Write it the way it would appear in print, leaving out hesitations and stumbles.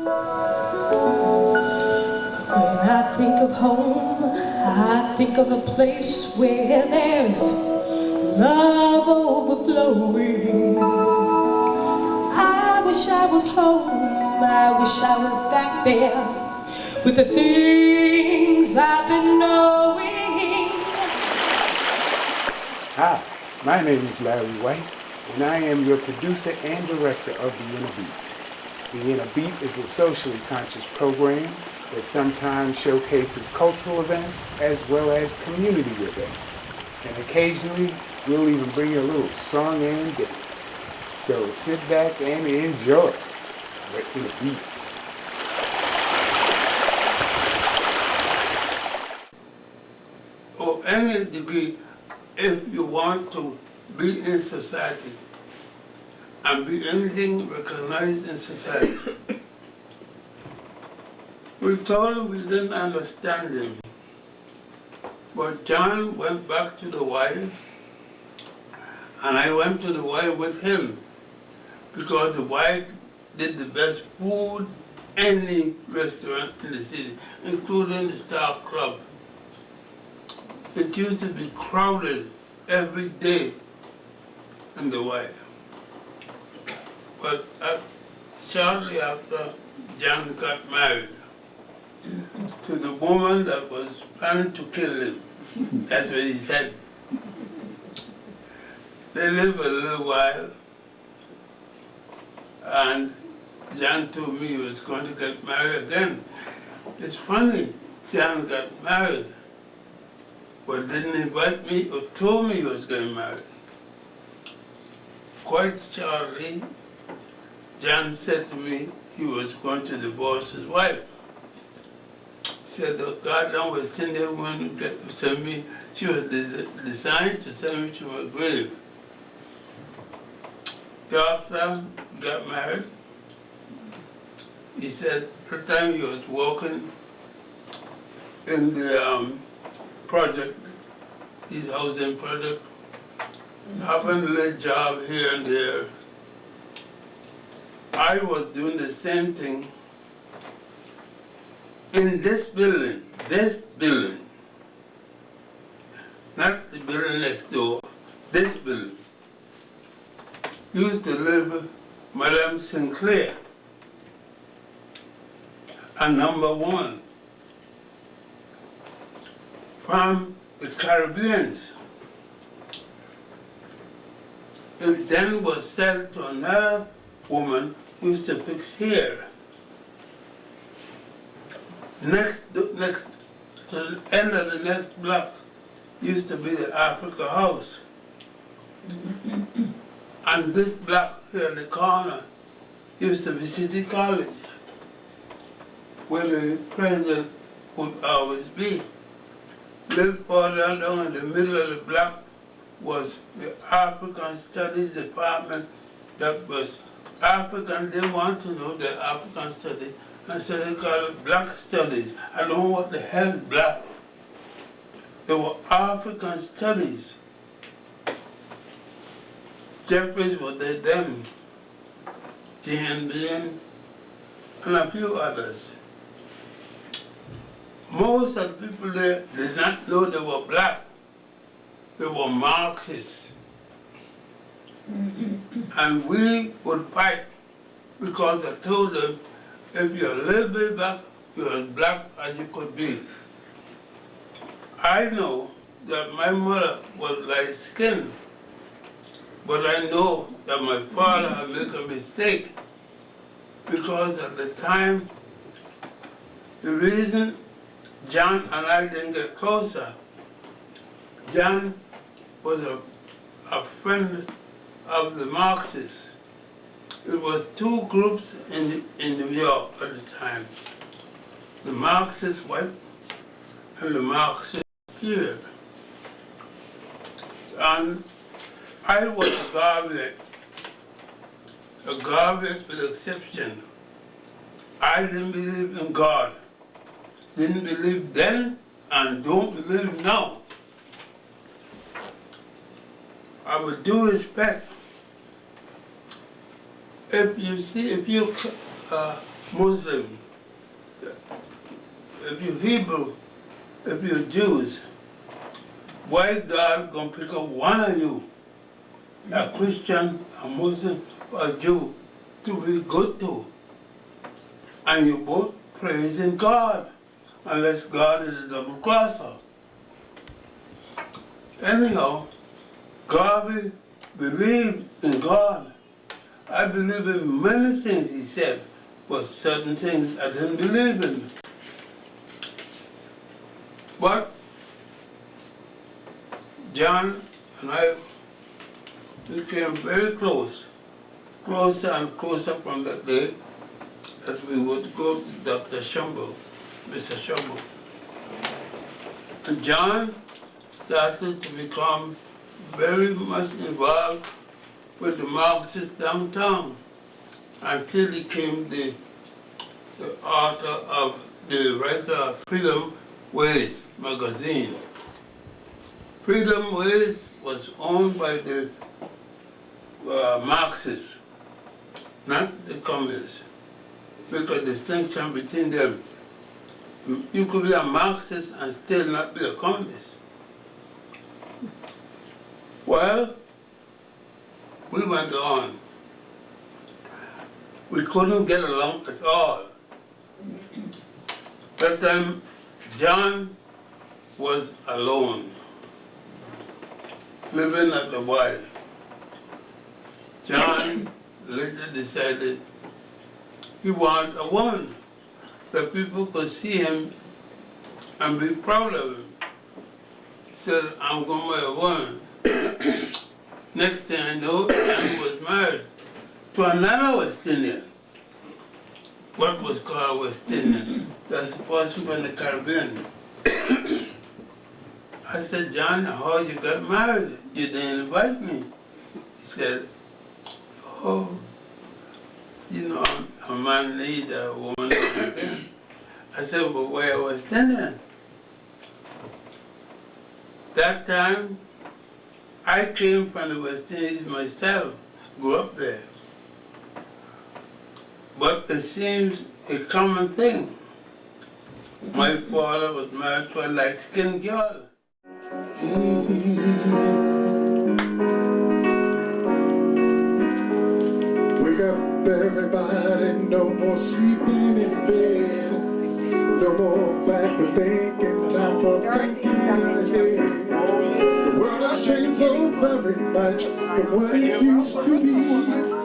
When I think of home, I think of a place where there's love overflowing. I wish I was home, I wish I was back there with the things I've been knowing. Hi, my name is Larry White, and I am your producer and director of The Inner Beat. The Inner Beat is a socially conscious program that sometimes showcases cultural events as well as community events. And occasionally, we'll even bring a little song and dance. So sit back and enjoy The Inner Beat. Or any degree, if you want to be in society and be anything recognized in society. We told him we didn't understand him. But John went back to the wife, and I went to the wife with him, because the wife did the best food any restaurant in the city, including the Star Club. It used to be crowded every day in the wife. But shortly after, John got married to the woman that was planning to kill him. That's what he said. They lived a little while, and John told me he was going to get married again. It's funny, John got married, but didn't invite me or told me he was getting married. Quite shortly, John said to me he was going to divorce his wife. He said the goddamn West Indian woman to send me, she was designed to send me to my grave. After he got married, he said the time he was working in the project, his housing project, having a little job here and there. I was doing the same thing in this building, not the building next door, this building. Used to live Madame Sinclair, and number one, from the Caribbeans. It then was sold to another woman who used to fix hair. Next to the end of the next block used to be the Africa House. And this block here in the corner used to be City College, where the president would always be. A little further down in the middle of the block was the African Studies Department that was African. They want to know the African studies, and so they call it Black Studies. I don't know what the hell is black. They were African Studies. Jeffries was there then, G&B, and a few others. Most of the people there did not know they were black. They were Marxists. And we would fight because I told them, if you're a little bit black, you're as black as you could be. I know that my mother was light skinned, but I know that my father had made a mistake, because at the time, the reason John and I didn't get closer, John was a friend of the Marxists. It was two groups in New York at the time, the Marxist white and the Marxist here. And I was a garbage with exception. I didn't believe in God. Didn't believe then and don't believe now. I with due respect, if you Muslim, if you're Hebrew, if you're Jews, why God gonna pick up one of you, a Christian, a Muslim, or a Jew, to be good to? And you both praising God, unless God is a double crosser. Anyhow, Garvey believed in God. I believe in many things he said, but certain things I didn't believe in. But John and I became very close, closer and closer from that day as we would go to Dr. Shumble, Mr. Shumble. And John started to become very much involved with the Marxists downtown until he became the author of the writer of Freedom Ways magazine. Freedom Ways was owned by the Marxists, not the communists. Make a distinction between them. You could be a Marxist and still not be a communist. Well, we went on. We couldn't get along at all. That time, John was alone, living at the Y. John later decided he wanted a woman, that people could see him and be proud of him. He said, I'm going to marry a woman. Next thing I know, John was married to another West Indian. What was called West Indian? That's supposed to be in the Caribbean. I said, John, how you got married? You didn't invite me. He said, oh, you know, a man need a woman. I said, well, where was Indian? That time, I came from the West Indies myself, grew up there. But it seems a common thing. My father was married to a light-skinned girl. Wake up everybody, no more sleeping in bed. No more backward thinking, time for thinking ahead. The world has changed so very much from what it used to be.